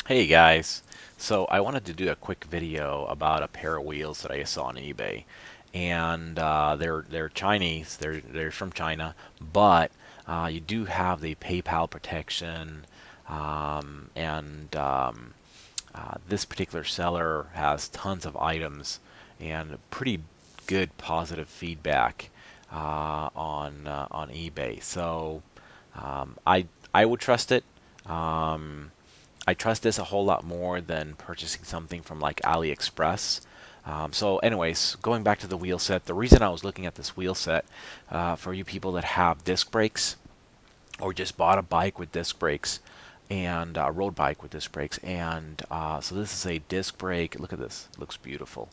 Hey guys, so I wanted to do a quick video about a pair of wheels that I saw on eBay, and they're Chinese. They're from China, but you do have the PayPal protection, and this particular seller has tons of items and pretty good positive feedback on eBay. So I would trust it. Um, I trust this a whole lot more than purchasing something from like AliExpress. So anyways, going back to the wheel set, the reason I was looking at this wheel set for you people that have disc brakes or just bought a bike with disc brakes and road bike with disc brakes, and so this is a disc brake. Look at this, it looks beautiful.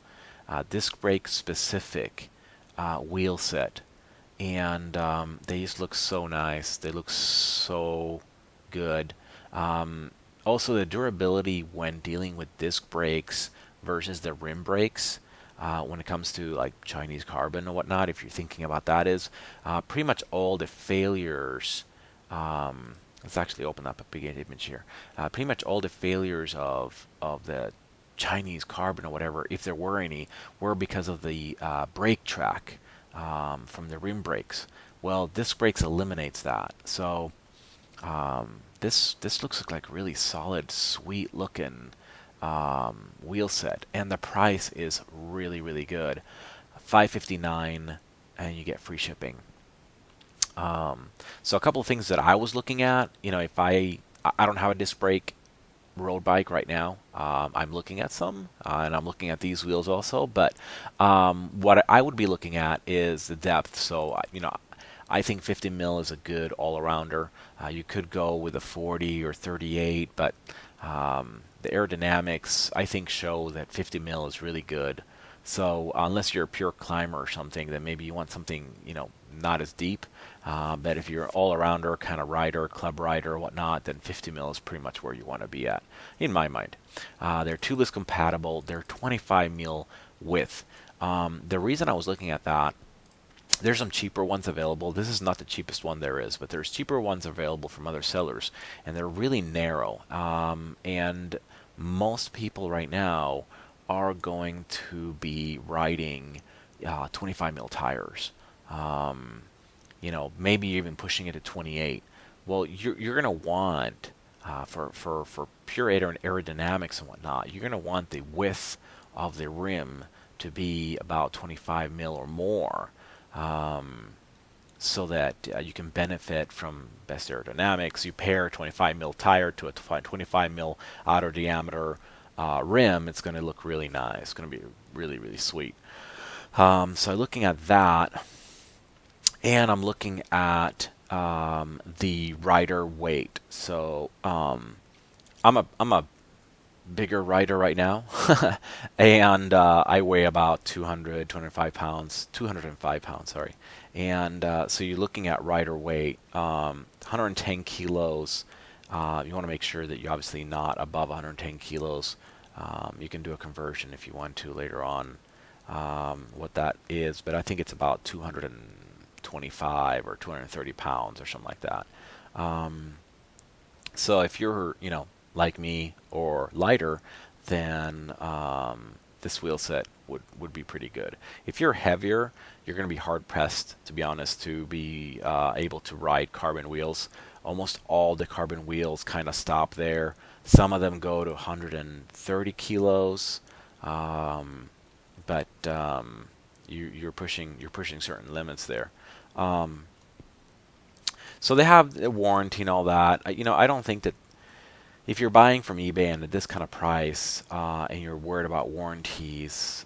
Disc brake specific wheel set, and they just look so nice. They look so good. Also, the durability when dealing with disc brakes versus the rim brakes, when it comes to like Chinese carbon and whatnot, if you're thinking about that, is pretty much all the failures. Let's actually open up a big image here. Pretty much all the failures of the Chinese carbon or whatever, if there were any, were because of the brake track from the rim brakes. Well, disc brakes eliminates that. So this looks like really solid, sweet looking wheel set, and the price is really good. 559, and you get free shipping. So a couple of things that I was looking at, if I don't have a disc brake road bike right now. I'm looking at some, and I'm looking at these wheels also. But what I would be looking at is the depth. So I think 50 mil is a good all-arounder. You could go with a 40 or 38, but the aerodynamics I think show that 50 mil is really good. So unless you're a pure climber or something, then maybe you want something not as deep. But if you're all-arounder, kind of rider, club rider, or whatnot, then 50 mil is pretty much where you want to be at, in my mind. They're tubeless compatible. They're 25 mil width. The reason I was looking at that, there's some cheaper ones available. This is not the cheapest one there is, but there's cheaper ones available from other sellers, and they're really narrow. And most people right now are going to be riding 25 mil tires. Maybe even pushing it to 28. Well, you're going to want for pure aerodynamics and whatnot, you're going to want the width of the rim to be about 25 mil or more, so that you can benefit from best aerodynamics. You pair a 25 mil tire to a 25 mil outer diameter rim, it's going to look really nice. It's going to be really sweet. So looking at that, and I'm looking at the rider weight. So I'm a bigger rider right now, and I weigh about 205 pounds, 205 pounds, sorry. And so you're looking at rider weight, 110 kilos. You want to make sure that you're obviously not above 110 kilos. You can do a conversion if you want to later on, what that is, but I think it's about 225 or 230 pounds or something like that. So if you're, like me or lighter, then this wheel set would be pretty good. If you're heavier, you're going to be hard pressed, to be honest, to be able to ride carbon wheels. Almost all the carbon wheels kind of stop there. Some of them go to 130 kilos, but you're pushing certain limits there. So they have a warranty and all that. I don't think that if you're buying from eBay and at this kind of price, and you're worried about warranties,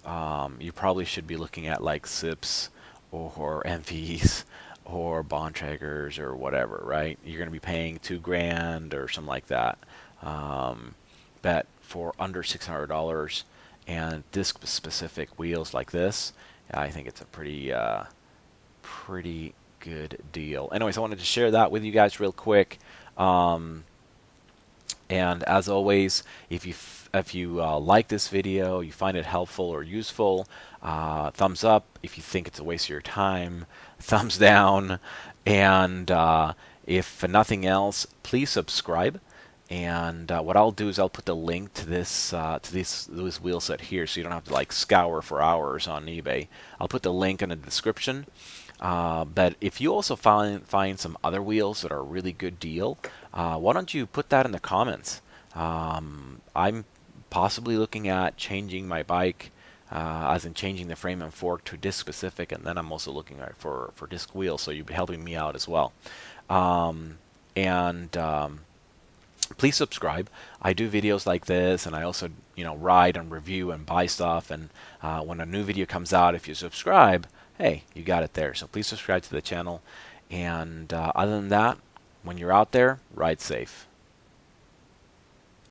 you probably should be looking at like SIPs or MVs or Bontraggers or whatever, right? You're going to be paying $2,000 or something like that. But for under $600 and disc specific wheels like this, I think it's a pretty good deal. Anyways, I wanted to share that with you guys real quick. And as always, if you like this video, you find it helpful or useful, thumbs up. If you think it's a waste of your time, thumbs down. And if for nothing else, please subscribe And what I'll do is I'll put the link to this this wheel set here, so you don't have to like scour for hours on eBay. I'll put the link in the description. But if you also find some other wheels that are a really good deal, why don't you put that in the comments? I'm possibly looking at changing my bike, as in changing the frame and fork to disc specific, and then I'm also looking at for disc wheels, so you'll be helping me out as well. And please subscribe. I do videos like this, and I also ride and review and buy stuff. And when a new video comes out, if you subscribe, hey, you got it there. So please subscribe to the channel. And other than that, when you're out there, ride safe.